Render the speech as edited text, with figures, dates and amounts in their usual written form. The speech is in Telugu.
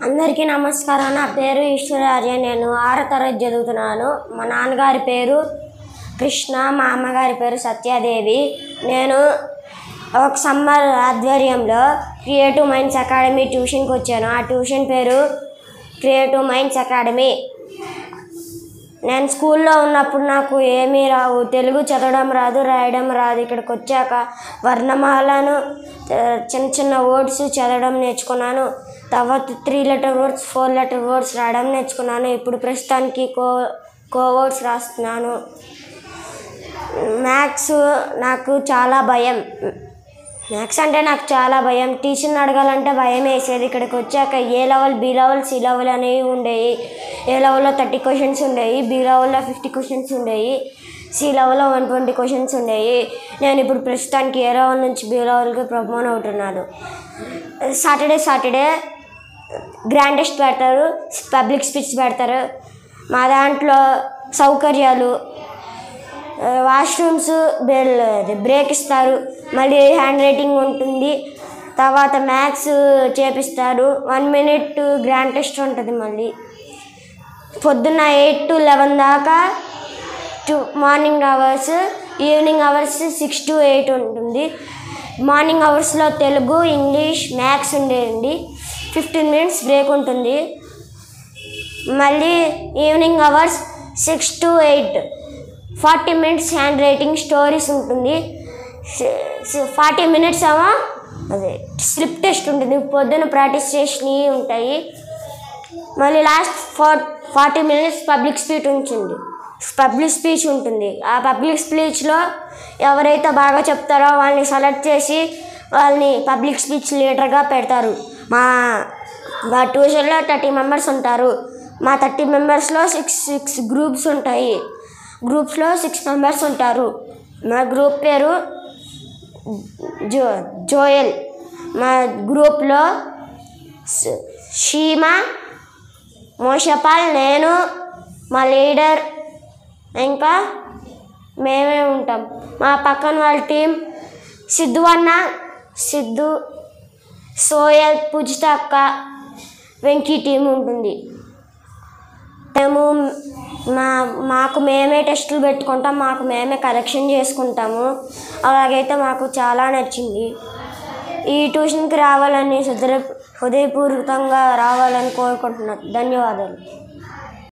అందరికీ నమస్కారం. నా పేరు ఈశ్వరార్య. నేను 6వ తరగతి చదువుతున్నాను. మా నాన్నగారి పేరు కృష్ణ, మా అమ్మగారి పేరు సత్యాదేవి. నేను ఒక సమ్మర్ ఆధ్వర్యంలో క్రియేటివ్ మైండ్స్ అకాడమీ ట్యూషన్కి వచ్చాను. ఆ ట్యూషన్ పేరు క్రియేటివ్ మైండ్స్ అకాడమీ. నేను స్కూల్లో ఉన్నప్పుడు నాకు ఏమీ రావు, తెలుగు చదవడం రాదు, రాయడం రాదు. ఇక్కడికి వచ్చాక వర్ణమాలను, చిన్న చిన్న వర్డ్స్ చదవడం నేర్చుకున్నాను. తర్వాత 3 లెటర్ వర్డ్స్, 4 లెటర్ వర్డ్స్ రాయడం నేర్చుకున్నాను. ఇప్పుడు ప్రస్తుతానికి వర్డ్స్ రాస్తున్నాను. మ్యాథ్స్ నాకు చాలా భయం. మ్యాథ్స్ అంటే నాకు చాలా భయం. టీచర్ని అడగాలంటే భయం వేసేది. ఇక్కడికి వచ్చాక A level, B level, C level అనేవి ఉండేవి. ఏ లెవెల్లో 30 క్వశ్చన్స్ ఉండేవి, బి లెవెల్లో 50 క్వశ్చన్స్ ఉండేవి, సి లెవెల్లో 120 క్వశ్చన్స్ ఉండేవి. నేను ఇప్పుడు ప్రస్తుతానికి ఏ లెవెల్ నుంచి బి లెవెల్కి ప్రమోట్ అవుతున్నాను. సాటర్డే గ్రాండ్ టెస్ట్ పెడతారు, పబ్లిక్ స్పీచ్ పెడతారు. మా దాంట్లో సౌకర్యాలు, వాష్రూమ్స్, బ్రేక్ ఇస్తారు, మళ్ళీ హ్యాండ్ రైటింగ్ ఉంటుంది, తర్వాత మ్యాథ్స్ చేపిస్తారు. 1 minute గ్రాండ్ టెస్ట్ ఉంటుంది. మళ్ళీ పొద్దున్న 8 to 11 దాకా morning hours, evening hours 6 to 8 ఉంటుంది. మార్నింగ్ అవర్స్లో తెలుగు, ఇంగ్లీష్, మ్యాథ్స్ ఉండేయండి. 15 minutes బ్రేక్ ఉంటుంది. మళ్ళీ evening hours 6 to 8 40 minutes hand writing, stories ఉంటుంది. 40 minutes ఏమో అదే స్లిప్ టెస్ట్ ఉంటుంది. పొద్దున్న ప్రాక్టీస్ చేసినవి ఉంటాయి. మళ్ళీ లాస్ట్ 40 minutes పబ్లిక్ స్పీచ్ ఉంటుంది. ఆ పబ్లిక్ స్పీచ్లో ఎవరైతే బాగా చెప్తారో వాళ్ళని సెలెక్ట్ చేసి వాళ్ళని పబ్లిక్ స్పీచ్ లీడర్గా పెడతారు. మా ట్యూషన్లో 30 members ఉంటారు. మా 30 membersలో 6 గ్రూప్స్ ఉంటాయి. గ్రూప్స్లో 6 members ఉంటారు. మా గ్రూప్ పేరు జోయల్. మా గ్రూప్లో షీమా, మోషపాల్, నేను, మా లీడర్, ఇంకా మేమే ఉంటాం. మా పక్కన వాళ్ళ టీం సిద్ధు అన్న, సోయల్, పూజిత అక్క, వెంకీ టీం ఉంటుంది. మాకు మేమే టెస్టులు పెట్టుకుంటాం, మాకు మేమే కరెక్షన్ చేసుకుంటాము. అలాగైతే మాకు చాలా నచ్చింది. ఈ ట్యూషన్కి రావాలని హృదయపూర్వకంగా రావాలని కోరుకుంటున్నాను. ధన్యవాదాలు.